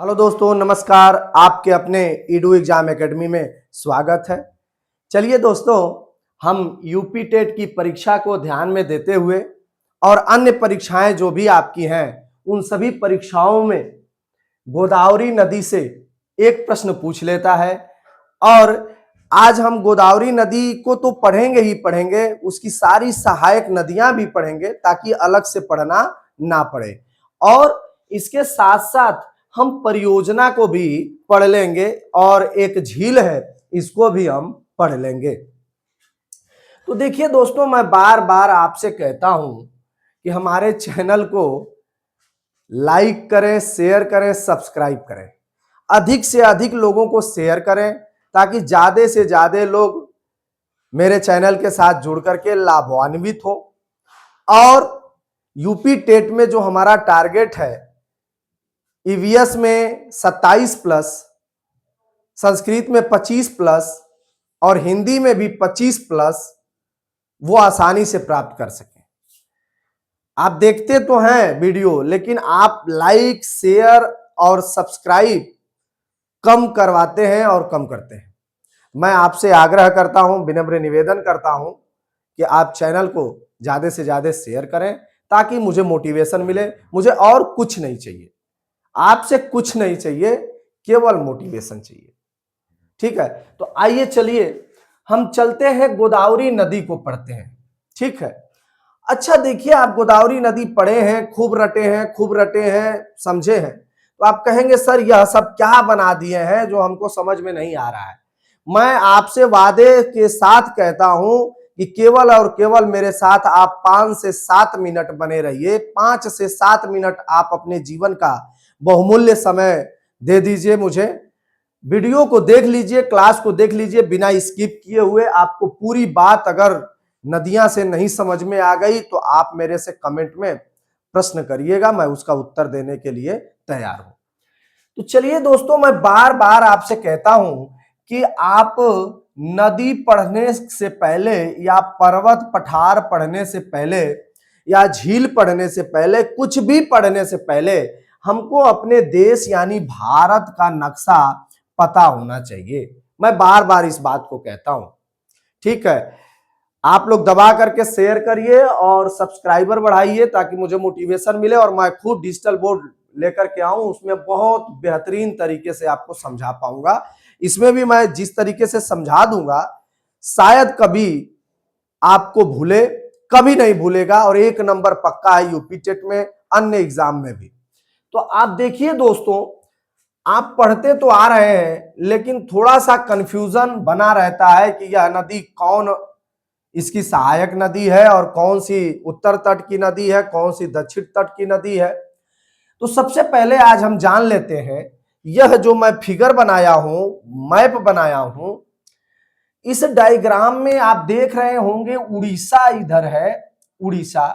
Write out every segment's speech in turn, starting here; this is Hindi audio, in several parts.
हेलो दोस्तों, नमस्कार। आपके अपने ईडू एग्जाम एकेडमी में स्वागत है। चलिए दोस्तों, हम यूपी टेट की परीक्षा को ध्यान में देते हुए और अन्य परीक्षाएं जो भी आपकी हैं उन सभी परीक्षाओं में गोदावरी नदी से एक प्रश्न पूछ लेता है। और आज हम गोदावरी नदी को तो पढ़ेंगे ही पढ़ेंगे, उसकी सारी सहायक नदियां भी पढ़ेंगे ताकि अलग से पढ़ना ना पड़े। और इसके साथ साथ हम परियोजना को भी पढ़ लेंगे और एक झील है इसको भी हम पढ़ लेंगे। तो देखिए दोस्तों, मैं बार बार आपसे कहता हूं कि हमारे चैनल को लाइक करें, शेयर करें, सब्सक्राइब करें, अधिक से अधिक लोगों को शेयर करें ताकि ज्यादा से ज्यादा लोग मेरे चैनल के साथ जुड़ करके लाभान्वित हो। और यूपी टेट में जो हमारा टारगेट है, ईवीएस में 27 प्लस, संस्कृत में 25 प्लस और हिंदी में भी 25 प्लस, वो आसानी से प्राप्त कर सकें। आप देखते तो हैं वीडियो, लेकिन आप लाइक, शेयर और सब्सक्राइब कम करवाते हैं और कम करते हैं। मैं आपसे आग्रह करता हूं, विनम्र निवेदन करता हूं कि आप चैनल को ज्यादा से ज्यादा शेयर करें ताकि मुझे मोटिवेशन मिले। मुझे और कुछ नहीं चाहिए, आपसे कुछ नहीं चाहिए, केवल मोटिवेशन चाहिए। ठीक है, तो आइए चलिए हम चलते हैं, गोदावरी नदी को पढ़ते हैं। ठीक है, अच्छा देखिए, आप गोदावरी नदी पढ़े हैं, खूब रटे हैं, समझे हैं, तो आप कहेंगे सर यह सब क्या बना दिए हैं जो हमको समझ में नहीं आ रहा है। मैं आपसे वादे के साथ कहता हूं कि केवल और केवल मेरे साथ आप 5 से 7 मिनट बने रहिए। 5 से 7 मिनट आप अपने जीवन का बहुमूल्य समय दे दीजिए मुझे। वीडियो को देख लीजिए, क्लास को देख लीजिए बिना स्किप किए हुए। आपको पूरी बात अगर नदियां से नहीं समझ में आ गई तो आप मेरे से कमेंट में प्रश्न करिएगा, मैं उसका उत्तर देने के लिए तैयार हूं। तो चलिए दोस्तों, मैं बार बार आपसे कहता हूं कि आप नदी पढ़ने से पहले या पर्वत पठार पढ़ने से पहले या झील पढ़ने से पहले, कुछ भी पढ़ने से पहले हमको अपने देश यानी भारत का नक्शा पता होना चाहिए। मैं बार बार इस बात को कहता हूं। ठीक है, आप लोग दबा करके शेयर करिए और सब्सक्राइबर बढ़ाइए ताकि मुझे मोटिवेशन मिले और मैं खुद डिजिटल बोर्ड लेकर के आऊं, उसमें बहुत बेहतरीन तरीके से आपको समझा पाऊंगा। इसमें भी मैं जिस तरीके से समझा दूंगा शायद कभी आपको भूले, कभी नहीं भूलेगा और 1 नंबर पक्का है यूपी टेट में, अन्य एग्जाम में भी। तो आप देखिए दोस्तों, आप पढ़ते तो आ रहे हैं लेकिन थोड़ा सा कंफ्यूजन बना रहता है कि यह नदी कौन इसकी सहायक नदी है और कौन सी उत्तर तट की नदी है, कौन सी दक्षिण तट की नदी है। तो सबसे पहले आज हम जान लेते हैं, यह जो मैं फिगर बनाया हूं, मैप बनाया हूं, इस डायग्राम में आप देख रहे होंगे उड़ीसा इधर है, उड़ीसा।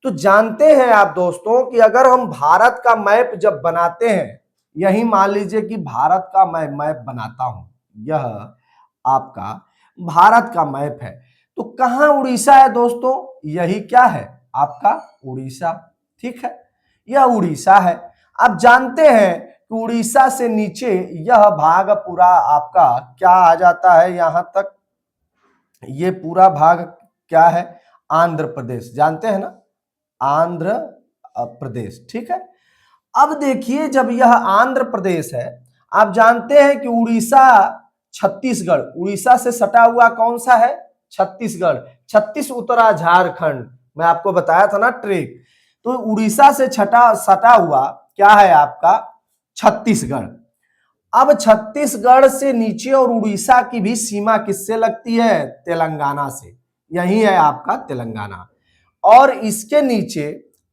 तो जानते हैं आप दोस्तों कि अगर हम भारत का मैप जब बनाते हैं, यही मान लीजिए कि भारत का मैं मैप बनाता हूं, यह आपका भारत का मैप है, तो कहां उड़ीसा है दोस्तों? यही क्या है आपका उड़ीसा। ठीक है, यह उड़ीसा है। आप जानते हैं कि उड़ीसा से नीचे यह भाग पूरा आपका क्या आ जाता है, यहां तक ये पूरा भाग क्या है? आंध्र प्रदेश, जानते हैं ना, आंध्र प्रदेश। ठीक है, अब देखिए जब यह आंध्र प्रदेश है, आप जानते हैं कि उड़ीसा छत्तीसगढ़, उड़ीसा से सटा हुआ कौन सा है? छत्तीसगढ़। 36 उतरा झारखंड, मैं आपको बताया था ना ट्रिक। तो उड़ीसा से सटा हुआ क्या है आपका? छत्तीसगढ़। अब छत्तीसगढ़ से नीचे और उड़ीसा की भी सीमा किससे लगती है? तेलंगाना से। यही है आपका तेलंगाना और इसके नीचे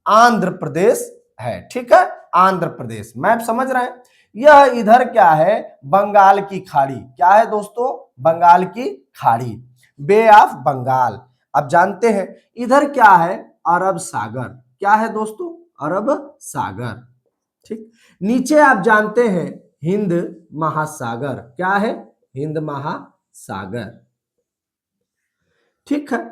आंध्र प्रदेश है। ठीक है, आंध्र प्रदेश। मैप समझ रहे हैं? यह इधर क्या है? बंगाल की खाड़ी। क्या है दोस्तों? बंगाल की खाड़ी, बे ऑफ बंगाल। अब जानते हैं इधर क्या है? अरब सागर। क्या है दोस्तों? अरब सागर। ठीक, नीचे आप जानते हैं हिंद महासागर। क्या है? हिंद महासागर। ठीक है,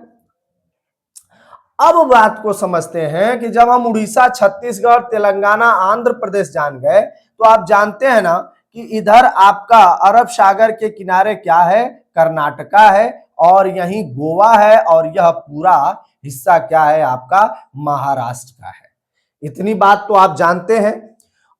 अब बात को समझते हैं कि जब हम उड़ीसा, छत्तीसगढ़, तेलंगाना, आंध्र प्रदेश जान गए तो आप जानते हैं ना कि इधर आपका अरब सागर के किनारे क्या है, कर्नाटका है, और यहीं गोवा है, और यह पूरा हिस्सा क्या है आपका, महाराष्ट्र का है। इतनी बात तो आप जानते हैं।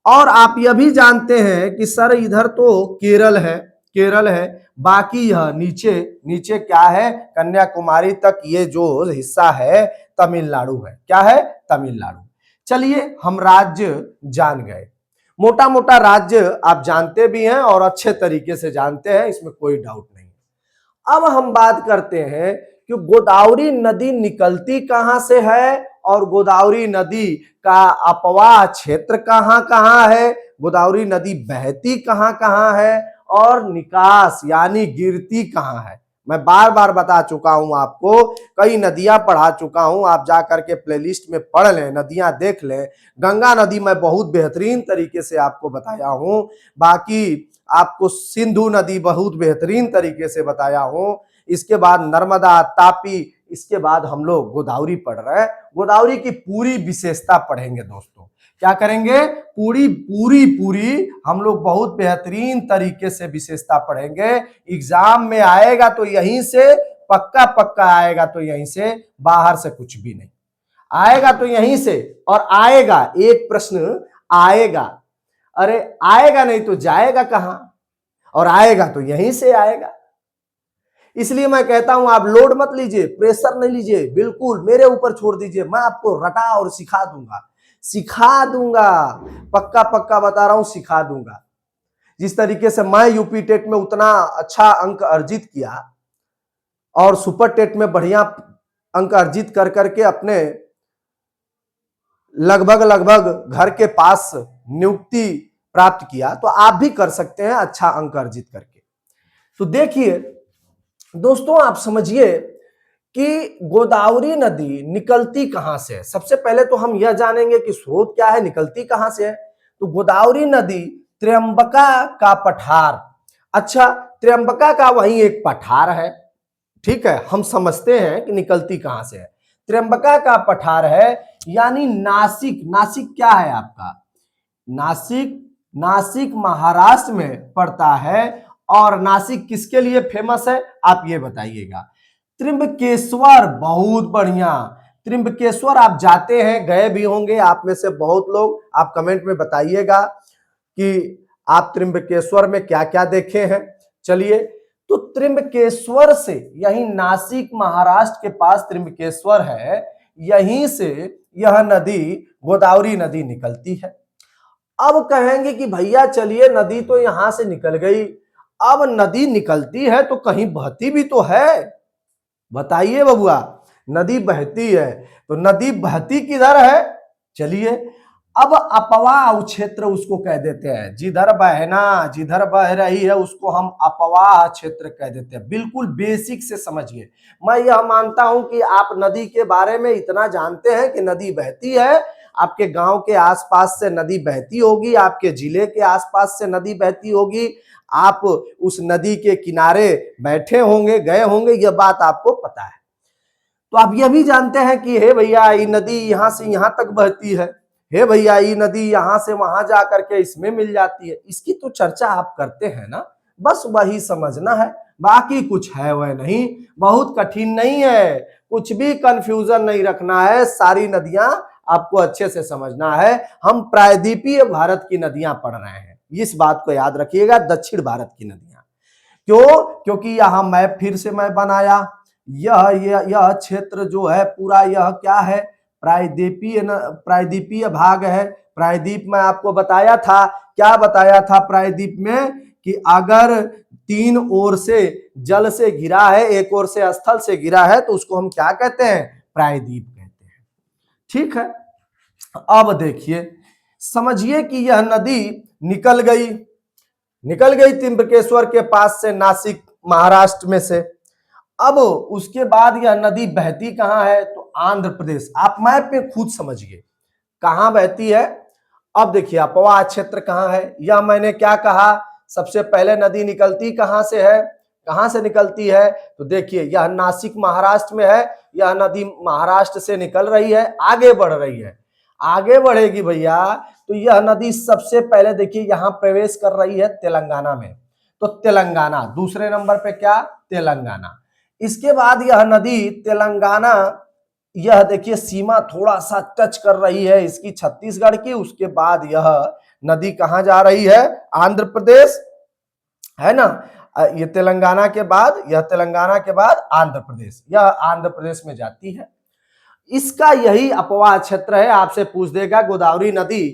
और आप यह भी जानते हैं कि सर इधर तो केरल है, केरल है, बाकी यह नीचे नीचे क्या है, कन्याकुमारी तक ये जो हिस्सा है तमिलनाडु है। क्या है, तमिलनाडु। चलिए हम राज्य जान गए, मोटा मोटा राज्य आप जानते भी हैं और अच्छे तरीके से जानते हैं, इसमें कोई डाउट नहीं। अब हम बात करते हैं कि गोदावरी नदी निकलती कहां से है और गोदावरी नदी का अपवाह क्षेत्र कहां कहां है, गोदावरी नदी बहती कहां कहां है और निकास यानी गिरती कहां है। मैं बार बार बता चुका हूं आपको, कई नदियां पढ़ा चुका हूं, आप जा करके प्लेलिस्ट में पढ़ लें, नदियां देख लें। गंगा नदी मैं बहुत बेहतरीन तरीके से आपको बताया हूं, बाकी आपको सिंधु नदी बहुत बेहतरीन तरीके से बताया हूं, इसके बाद नर्मदा, तापी, इसके बाद हम लोग गोदावरी पढ़ रहे हैं। गोदावरी की पूरी विशेषता पढ़ेंगे दोस्तों, क्या करेंगे, पूरी पूरी पूरी हम लोग बहुत बेहतरीन तरीके से विशेषता पढ़ेंगे। एग्जाम में आएगा तो यहीं से, पक्का पक्का आएगा तो यहीं से, बाहर से कुछ भी नहीं आएगा, तो यहीं से। और आएगा, एक प्रश्न आएगा, अरे आएगा नहीं तो जाएगा कहां, और आएगा तो यहीं से आएगा। इसलिए मैं कहता हूं आप लोड मत लीजिए, प्रेशर नहीं लीजिए, बिल्कुल मेरे ऊपर छोड़ दीजिए, मैं आपको रटा और सिखा दूंगा, सिखा दूंगा, पक्का पक्का बता रहा हूं, सिखा दूंगा। जिस तरीके से मैं यूपी टेट में उतना अच्छा अंक अर्जित किया और सुपर टेट में बढ़िया अंक अर्जित कर करके अपने लगभग लगभग घर के पास नियुक्ति प्राप्त किया, तो आप भी कर सकते हैं अच्छा अंक अर्जित करके। तो देखिए दोस्तों, आप समझिए कि गोदावरी नदी निकलती कहां से है। सबसे पहले तो हम यह जानेंगे कि स्रोत क्या है, निकलती कहां से है। तो गोदावरी नदी त्र्यंबका का पठार, अच्छा त्र्यंबका का वही एक पठार है, ठीक है, हम समझते हैं कि निकलती कहां से है। त्र्यंबका का पठार है, यानी नासिक, नासिक क्या है आपका, नासिक, नासिक महाराष्ट्र में पड़ता है। और नासिक किसके लिए फेमस है आप ये बताइएगा, त्र्यंबकेश्वर, बहुत बढ़िया, त्र्यंबकेश्वर आप जाते हैं, गए भी होंगे आप में से बहुत लोग, आप कमेंट में बताइएगा कि आप त्र्यंबकेश्वर में क्या क्या देखे हैं। चलिए, तो त्र्यंबकेश्वर से, यही नासिक महाराष्ट्र के पास त्र्यंबकेश्वर है, यहीं से यह नदी गोदावरी नदी निकलती है। अब कहेंगे कि भैया चलिए नदी तो यहां से निकल गई, अब नदी निकलती है तो कहीं बहती भी तो है, बताइए बबुआ, नदी बहती है तो नदी बहती किधर है। चलिए, अब अपवाह क्षेत्र उसको कह देते हैं, जिधर बहना, जिधर बह रही है उसको हम अपवाह क्षेत्र कह देते हैं। बिल्कुल बेसिक से समझिए, मैं यह मानता हूं कि आप नदी के बारे में इतना जानते हैं कि नदी बहती है, आपके गांव के आसपास से नदी बहती होगी, आपके जिले के आसपास से नदी बहती होगी, आप उस नदी के किनारे बैठे होंगे, गए होंगे, यह बात आपको पता है। तो आप यह भी जानते हैं कि हे भैया ये नदी यहां से यहां तक बहती है, हे भैया ये नदी यहां से वहां जा करके इसमें मिल जाती है, इसकी तो चर्चा आप करते हैं ना, बस वही समझना है, बाकी कुछ है वह नहीं, बहुत कठिन नहीं है, कुछ भी कंफ्यूजन नहीं रखना है, सारी नदियां आपको अच्छे से समझना है। हम प्रायद्वीपीय भारत की नदियां पढ़ रहे हैं, इस बात को याद रखिएगा, दक्षिण भारत की नदियां। क्यों, क्योंकि यहां मैप फिर से मैं बनाया, यह क्षेत्र जो है पूरा, यह क्या है, प्रायद्वीपीय भाग है। प्रायद्वीप में आपको बताया था, क्या बताया था प्रायद्वीप में, कि अगर तीन ओर से जल से घिरा है, एक ओर से स्थल से घिरा है, तो उसको हम क्या कहते हैं, प्रायद्वीप कहते हैं। ठीक है, अब देखिए समझिए कि यह नदी निकल गई, निकल गई त्र्यंबकेश्वर के पास से, नासिक महाराष्ट्र में से। अब उसके बाद यह नदी बहती कहां है, तो आंध्र प्रदेश, आप मैप में खुद समझिए कहां बहती है। अब देखिए अपवाह क्षेत्र कहां है, यह मैंने क्या कहा, सबसे पहले नदी निकलती कहां से है, कहां से निकलती है, तो देखिए यह नासिक महाराष्ट्र में है, यह नदी महाराष्ट्र से निकल रही है, आगे बढ़ रही है, आगे बढ़ेगी भैया तो यह नदी सबसे पहले देखिए यहां प्रवेश कर रही है तेलंगाना में, तो तेलंगाना दूसरे नंबर पे क्या, तेलंगाना। इसके बाद यह नदी तेलंगाना, यह देखिए सीमा थोड़ा सा टच कर रही है इसकी छत्तीसगढ़ की। उसके बाद यह नदी कहां जा रही है, आंध्र प्रदेश, है ना। ये तेलंगाना के बाद, यह तेलंगाना के बाद आंध्र प्रदेश, यह आंध्र प्रदेश में जाती है। इसका यही अपवाह क्षेत्र है। आपसे पूछ देगा गोदावरी नदी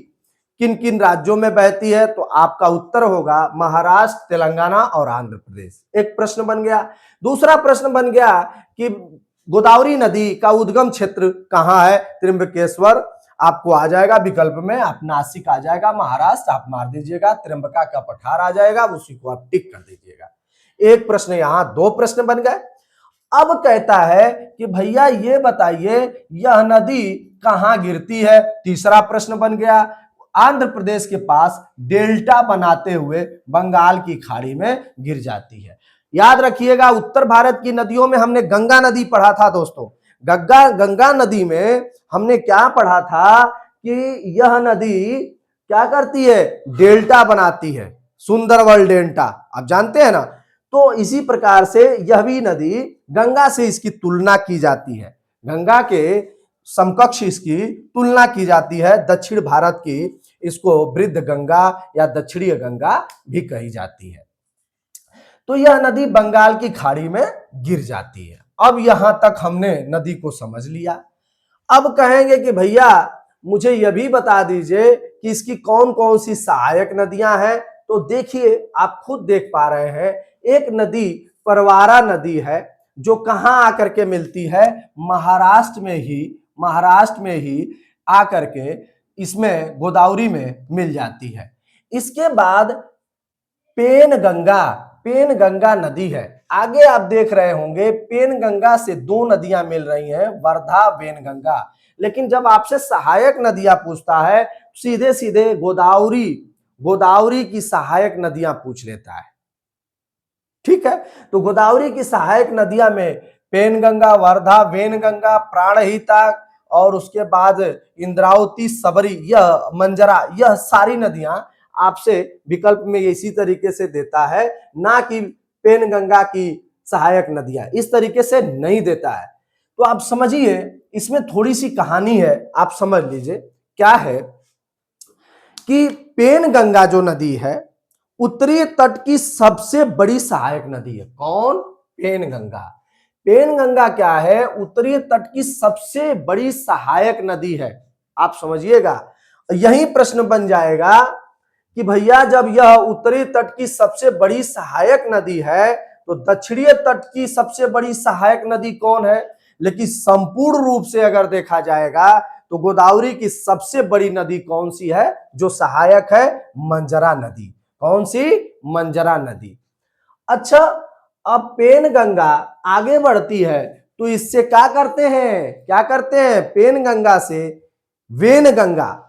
किन किन राज्यों में बहती है, तो आपका उत्तर होगा महाराष्ट्र, तेलंगाना और आंध्र प्रदेश। एक प्रश्न बन गया। दूसरा प्रश्न बन गया कि गोदावरी नदी का उद्गम क्षेत्र कहां है, त्रिंबकेश्वर आपको आ जाएगा विकल्प में, आप नासिक आ जाएगा, महाराष्ट्र आप मार दीजिएगा, त्रिंबका का पठार आ जाएगा, उसी को आप टिक कर दीजिएगा। एक प्रश्न, यहां दो प्रश्न बन गए। अब कहता है कि भैया ये बताइए यह नदी कहां गिरती है, तीसरा प्रश्न बन गया। आंध्र प्रदेश के पास डेल्टा बनाते हुए बंगाल की खाड़ी में गिर जाती है। याद रखिएगा उत्तर भारत की नदियों में हमने गंगा नदी पढ़ा था दोस्तों। गंगा नदी में हमने क्या पढ़ा था कि यह नदी क्या करती है, डेल्टा बनाती है, सुंदरबन डेल्टा, आप जानते हैं ना। तो इसी प्रकार से यह भी नदी गंगा से इसकी तुलना की जाती है, गंगा के समकक्ष इसकी तुलना की जाती है। दक्षिण भारत की इसको वृद्ध गंगा या दक्षिणी गंगा भी कही जाती है। तो यह नदी बंगाल की खाड़ी में गिर जाती है। अब यहां तक हमने नदी को समझ लिया। अब कहेंगे कि भैया मुझे यह भी बता दीजिए कि इसकी कौन कौन सी सहायक नदियां हैं। तो देखिए आप खुद देख पा रहे हैं, एक नदी परवारा नदी है जो कहां आकर के मिलती है, महाराष्ट्र में ही आकर के इसमें गोदावरी में मिल जाती है। इसके बाद पेन गंगा नदी है। आगे आप देख रहे होंगे पेन गंगा से दो नदियां मिल रही हैं, वर्धा वेनगंगा। लेकिन जब आपसे सहायक नदियां पूछता है सीधे सीधे गोदावरी की सहायक नदियां पूछ लेता है। ठीक है, तो गोदावरी की सहायक नदियां में पेनगंगा, वर्धा, वेनगंगा, प्राणहिता और उसके बाद इंद्रावती, सबरी, यह मंजरा, यह सारी नदियां आपसे विकल्प में इसी तरीके से देता है, ना कि पेनगंगा की सहायक नदियां, इस तरीके से नहीं देता है। तो आप समझिए इसमें थोड़ी सी कहानी है, आप समझ लीजिए क्या है कि पेनगंगा जो नदी है उत्तरी तट की सबसे बड़ी सहायक नदी है। कौन, पेनगंगा। पेनगंगा क्या है, उत्तरी तट की सबसे बड़ी सहायक नदी है। आप समझिएगा, यही प्रश्न बन जाएगा कि भैया जब यह उत्तरी तट की सबसे बड़ी सहायक नदी है तो दक्षिणी तट की सबसे बड़ी सहायक नदी कौन है। लेकिन संपूर्ण रूप से अगर देखा जाएगा तो गोदावरी की सबसे बड़ी नदी कौन सी है जो सहायक है, मंजरा नदी। कौन सी, मंजरा नदी। अच्छा, अब पेनगंगा आगे बढ़ती है तो इससे क्या करते हैं, पेनगंगा से वेनगंगा,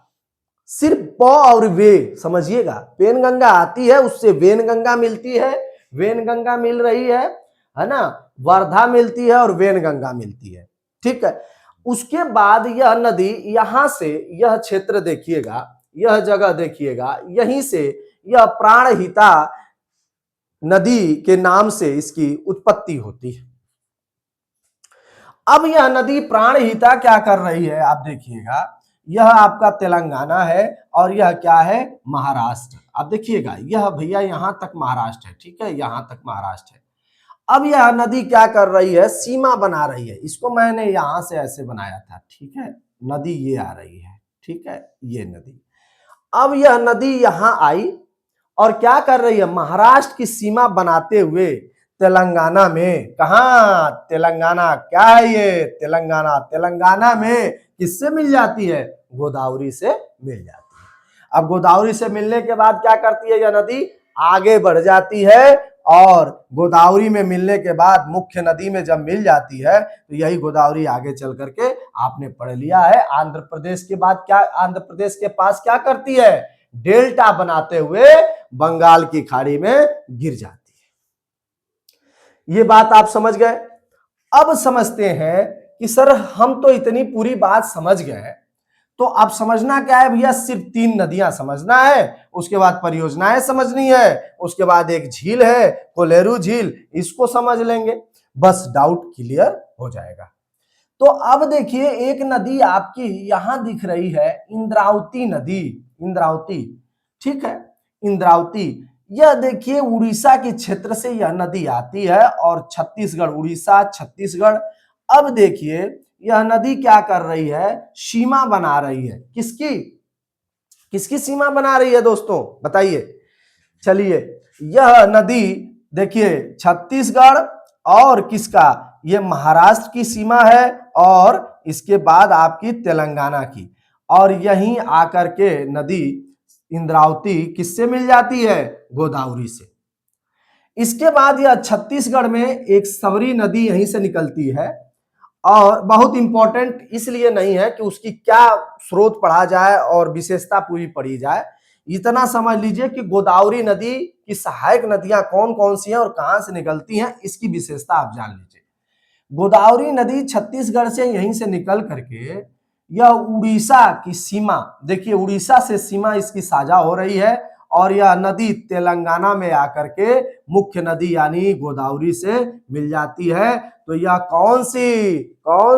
सिर्फ प और वे समझिएगा, पेनगंगा आती है उससे वेनगंगा मिलती है, वेनगंगा मिल रही है ना, वर्धा मिलती है और वेनगंगा मिलती है। ठीक है, उसके बाद यह नदी यहां से, यह क्षेत्र देखिएगा, यह जगह देखिएगा, यहीं से यह प्राणहिता नदी के नाम से इसकी उत्पत्ति होती है। अब यह नदी प्राणहिता क्या कर रही है, आप देखिएगा, यह आपका तेलंगाना है और यह क्या है, महाराष्ट्र। आप देखिएगा यह भैया यहां तक महाराष्ट्र है, ठीक है, यहां तक महाराष्ट्र है। अब यह नदी क्या कर रही है, सीमा बना रही है। इसको मैंने यहां से ऐसे बनाया था, ठीक है, नदी ये आ रही है, ठीक है, ये नदी। अब यह नदी यहां आई और क्या कर रही है, महाराष्ट्र की सीमा बनाते हुए तेलंगाना में, कहा, तेलंगाना, क्या है ये, तेलंगाना में किससे मिल जाती है, गोदावरी से मिल जाती है। अब गोदावरी से मिलने के बाद क्या करती है, यह नदी आगे बढ़ जाती है और गोदावरी में मिलने के बाद मुख्य नदी में जब मिल जाती है तो यही गोदावरी आगे चल करके आपने पढ़ लिया है, आंध्र प्रदेश के बाद क्या, आंध्र प्रदेश के पास क्या करती है, डेल्टा बनाते हुए बंगाल की खाड़ी में गिर जाती है। ये बात आप समझ गए। अब समझते हैं कि सर हम तो इतनी पूरी बात समझ गए, तो अब समझना क्या है भैया, सिर्फ 3 नदियां समझना है, उसके बाद परियोजनाएं समझनी है, उसके बाद एक झील है कोलेरू झील, इसको समझ लेंगे, बस डाउट क्लियर हो जाएगा। तो अब देखिए एक नदी आपकी यहां दिख रही है, इंद्रावती नदी, इंद्रावती, ठीक है, इंद्रावती। यह देखिए उड़ीसा के क्षेत्र से यह नदी आती है और छत्तीसगढ़, उड़ीसा छत्तीसगढ़। अब देखिए यह नदी क्या कर रही है, सीमा बना रही है, किसकी किसकी सीमा बना रही है दोस्तों बताइए। चलिए यह नदी देखिए छत्तीसगढ़ और किसका, ये महाराष्ट्र की सीमा है और इसके बाद आपकी तेलंगाना की, और यहीं आकर के नदी इंद्रावती किससे मिल जाती है, गोदावरी से। इसके बाद यह छत्तीसगढ़ में एक सबरी नदी यहीं से निकलती है, और बहुत इंपॉर्टेंट इसलिए नहीं है कि उसकी क्या स्रोत पढ़ा जाए और विशेषता पूरी पढ़ी जाए, इतना समझ लीजिए कि गोदावरी नदी की सहायक नदियां कौन कौन सी हैं और कहां से निकलती हैं, इसकी विशेषता आप जान लीजिए। गोदावरी नदी छत्तीसगढ़ से यहीं से निकल करके यह उड़ीसा की सीमा, देखिए उड़ीसा से सीमा इसकी साझा हो रही है, और यह नदी तेलंगाना में आकर के मुख्य नदी यानी गोदावरी से मिल जाती है। तो यह कौन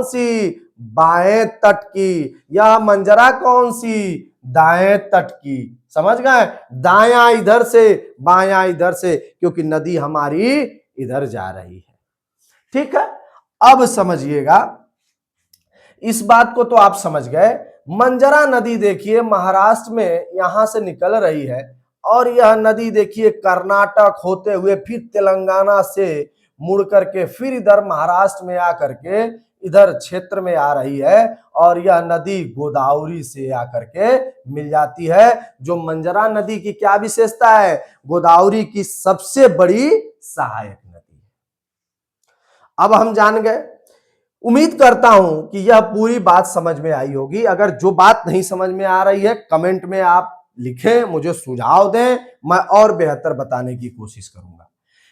सी बाएं तट की, यह मंजरा कौन सी, दाएं तट की, समझ गए, दायां इधर से बायां इधर से, क्योंकि नदी हमारी इधर जा रही है, ठीक है। अब समझिएगा, इस बात को तो आप समझ गए। मंजरा नदी देखिए महाराष्ट्र में यहां से निकल रही है, और यह नदी देखिए कर्नाटक होते हुए फिर तेलंगाना से मुड़ करके फिर इधर महाराष्ट्र में आकर के इधर क्षेत्र में आ रही है, और यह नदी गोदावरी से आकर के मिल जाती है। जो मंजरा नदी की क्या विशेषता है, गोदावरी की सबसे बड़ी सहायक नदी है। अब हम जान गए, उम्मीद करता हूं कि यह पूरी बात समझ में आई होगी। अगर जो बात नहीं समझ में आ रही है कमेंट में आप लिखें, मुझे सुझाव दें, मैं और बेहतर बताने की कोशिश करूंगा।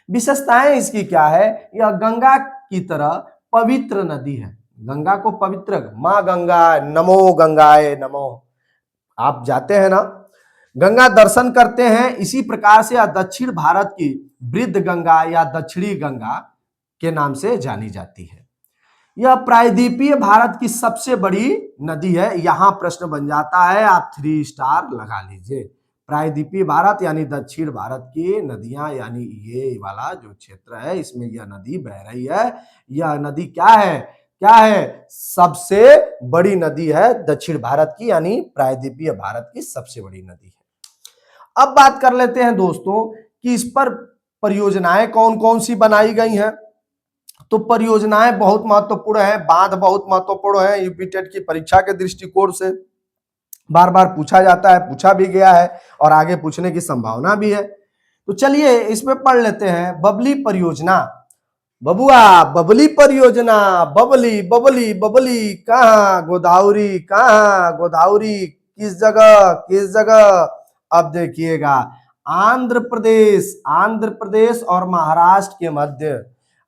विशेषताएं इसकी क्या है, यह गंगा की तरह पवित्र नदी है, गंगा को पवित्र, मां गंगा नमो गंगाए नमो, आप जाते हैं ना गंगा दर्शन करते हैं, इसी प्रकार से यह दक्षिण भारत की वृद्ध गंगा या दक्षिणी गंगा के नाम से जानी जाती है। यह प्रायद्वीपीय भारत की सबसे बड़ी नदी है। यहां प्रश्न बन जाता है, आप 3 स्टार लगा लीजिए। प्रायद्वीपीय भारत यानी दक्षिण भारत की नदियां, यानी ये वाला जो क्षेत्र है इसमें यह नदी बह रही है। यह नदी क्या है, सबसे बड़ी नदी है दक्षिण भारत की, यानी प्रायद्वीपीय भारत की सबसे बड़ी नदी है। अब बात कर लेते हैं दोस्तों कि इस पर परियोजनाएं कौन कौन सी बनाई गई हैं। तो परियोजनाएं बहुत महत्वपूर्ण है, बांध बहुत महत्वपूर्ण है, यूपी टेट की परीक्षा के दृष्टिकोण से बार बार पूछा जाता है, पूछा भी गया है और आगे पूछने की संभावना भी है। तो चलिए इसमें पढ़ लेते हैं। बबली परियोजना, बबुआ बबली परियोजना, बबली बबली बबली कहाँ, गोदावरी कहाँ, गोदावरी किस जगह, अब देखिएगा आंध्र प्रदेश और महाराष्ट्र के मध्य,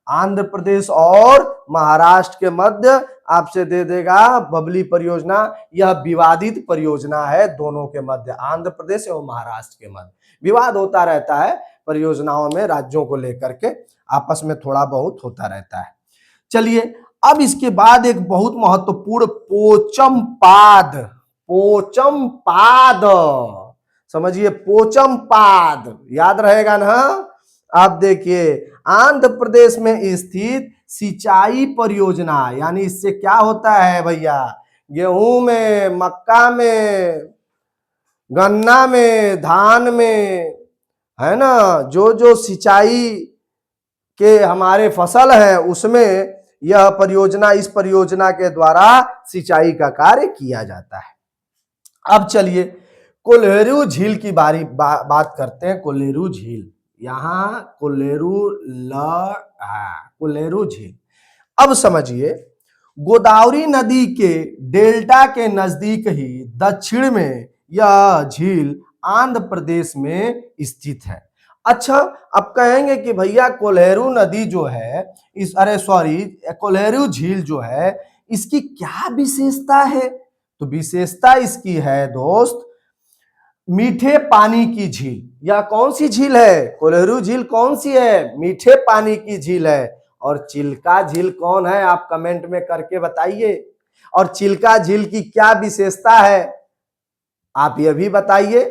आंध्र प्रदेश और महाराष्ट्र के मध्य आपसे दे देगा बबली परियोजना। यह विवादित परियोजना है, दोनों के मध्य, आंध्र प्रदेश एवं महाराष्ट्र के मध्य विवाद होता रहता है परियोजनाओं में, राज्यों को लेकर के आपस में थोड़ा बहुत होता रहता है। चलिए अब इसके बाद एक बहुत महत्वपूर्ण पोचमपाद, समझिए पोचमपाद, याद रहेगा ना। आप देखिए आंध्र प्रदेश में स्थित सिंचाई परियोजना, यानी इससे क्या होता है भैया, गेहूं में, मक्का में, गन्ना में, धान में, है ना, जो सिंचाई के हमारे फसल है उसमें यह परियोजना, इस परियोजना के द्वारा सिंचाई का कार्य किया जाता है। अब चलिए कोलेरू झील की बात करते हैं। कोलेरू झील, यहां कोलेरू झील। अब समझिए गोदावरी नदी के डेल्टा के नजदीक ही दक्षिण में यह झील आंध्र प्रदेश में स्थित है। अच्छा, अब कहेंगे कि भैया कोलेरू नदी जो है कोलेरू झील जो है इसकी क्या विशेषता है, तो विशेषता इसकी है दोस्त, मीठे पानी की झील। यह कौन सी झील है? कोल्हेरू झील कौन सी है? मीठे पानी की झील है। और चिल्का झील कौन है? आप कमेंट में करके बताइए। और चिल्का झील की क्या विशेषता है, आप यह भी बताइए।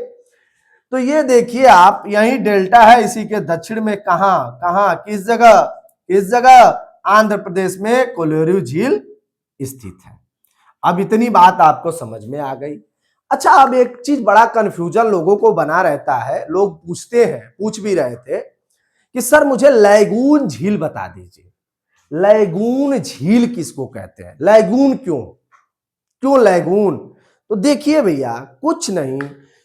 तो ये देखिए आप, यही डेल्टा है, इसी के दक्षिण में कहां किस जगह आंध्र प्रदेश में कोल्हेरू झील स्थित है। अब इतनी बात आपको समझ में आ गई। अच्छा, अब एक चीज बड़ा कंफ्यूजन लोगों को बना रहता है, लोग पूछते हैं, पूछ भी रहे थे कि सर मुझे लैगून झील बता दीजिए। लैगून झील किसको कहते हैं? लैगून क्यों लैगून? तो देखिए भैया, कुछ नहीं,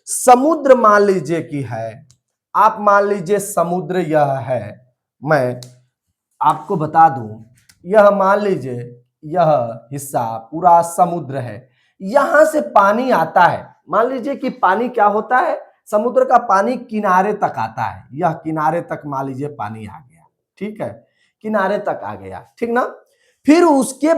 समुद्र मान लीजिए कि है, आप मान लीजिए समुद्र यह है, मैं आपको बता दूं, यह मान लीजिए यह हिस्सा पूरा समुद्र है, यहां से पानी आता है। मान लीजिए कि पानी क्या होता है, समुद्र का पानी किनारे तक आता है, यह किनारे तक मान लीजिए पानी आ गया, ठीक है, किनारे तक आ गया, ठीक ना। फिर उसके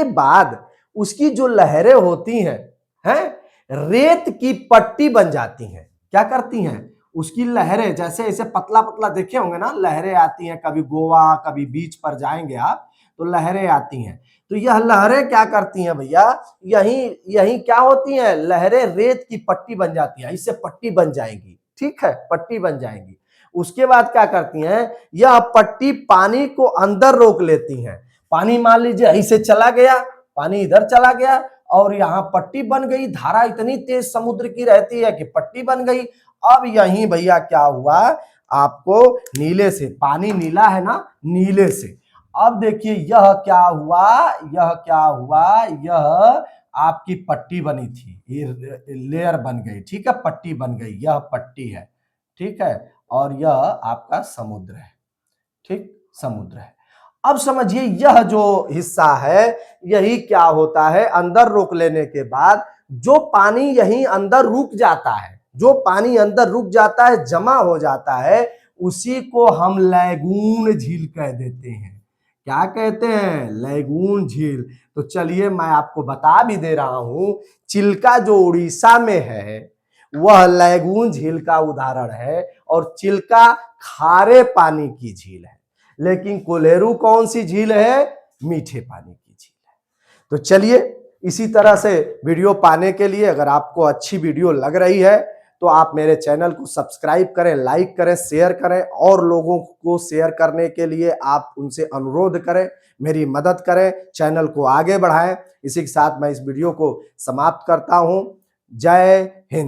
बाद उसकी जो लहरें होती हैं रेत की पट्टी बन जाती हैं। क्या करती हैं? उसकी लहरें जैसे ऐसे पतला पतला देखे होंगे ना, लहरें आती हैं, कभी गोवा कभी बीच पर जाएंगे आप तो लहरें आती हैं। तो यह लहरें क्या करती हैं भैया, यही क्या होती हैं, लहरें रेत की पट्टी बन जाती हैं, इससे पट्टी बन जाएंगी, ठीक है, पट्टी बन जाएंगी। उसके बाद क्या करती हैं, यह पट्टी पानी को अंदर रोक लेती हैं। पानी मान लीजिए ऐसे चला गया, पानी इधर चला गया और यहाँ पट्टी बन गई, धारा इतनी तेज समुद्र की रहती है कि पट्टी बन गई। अब यही भैया क्या हुआ, आपको नीले से, पानी नीला है ना, नीले से, अब देखिए यह क्या हुआ, यह आपकी पट्टी बनी थी, ये लेयर बन गई, ठीक है, पट्टी बन गई, यह पट्टी है, ठीक है, और यह आपका समुद्र है, ठीक, समुद्र है। अब समझिए यह जो हिस्सा है, यही क्या होता है, अंदर रोक लेने के बाद जो पानी यहीं अंदर रुक जाता है, जो पानी अंदर रुक जाता है, जमा हो जाता है, उसी को हम लैगून झील कह देते हैं। क्या कहते हैं? लैगून झील। तो चलिए मैं आपको बता भी दे रहा हूं, चिल्का जो उड़ीसा में है वह लैगून झील का उदाहरण है, और चिल्का खारे पानी की झील है, लेकिन कोल्हेरू कौन सी झील है? मीठे पानी की झील है। तो चलिए, इसी तरह से वीडियो पाने के लिए, अगर आपको अच्छी वीडियो लग रही है तो आप मेरे चैनल को सब्सक्राइब करें, लाइक करें, शेयर करें, और लोगों को शेयर करने के लिए आप उनसे अनुरोध करें, मेरी मदद करें, चैनल को आगे बढ़ाएं। इसी के साथ मैं इस वीडियो को समाप्त करता हूं। जय हिंद।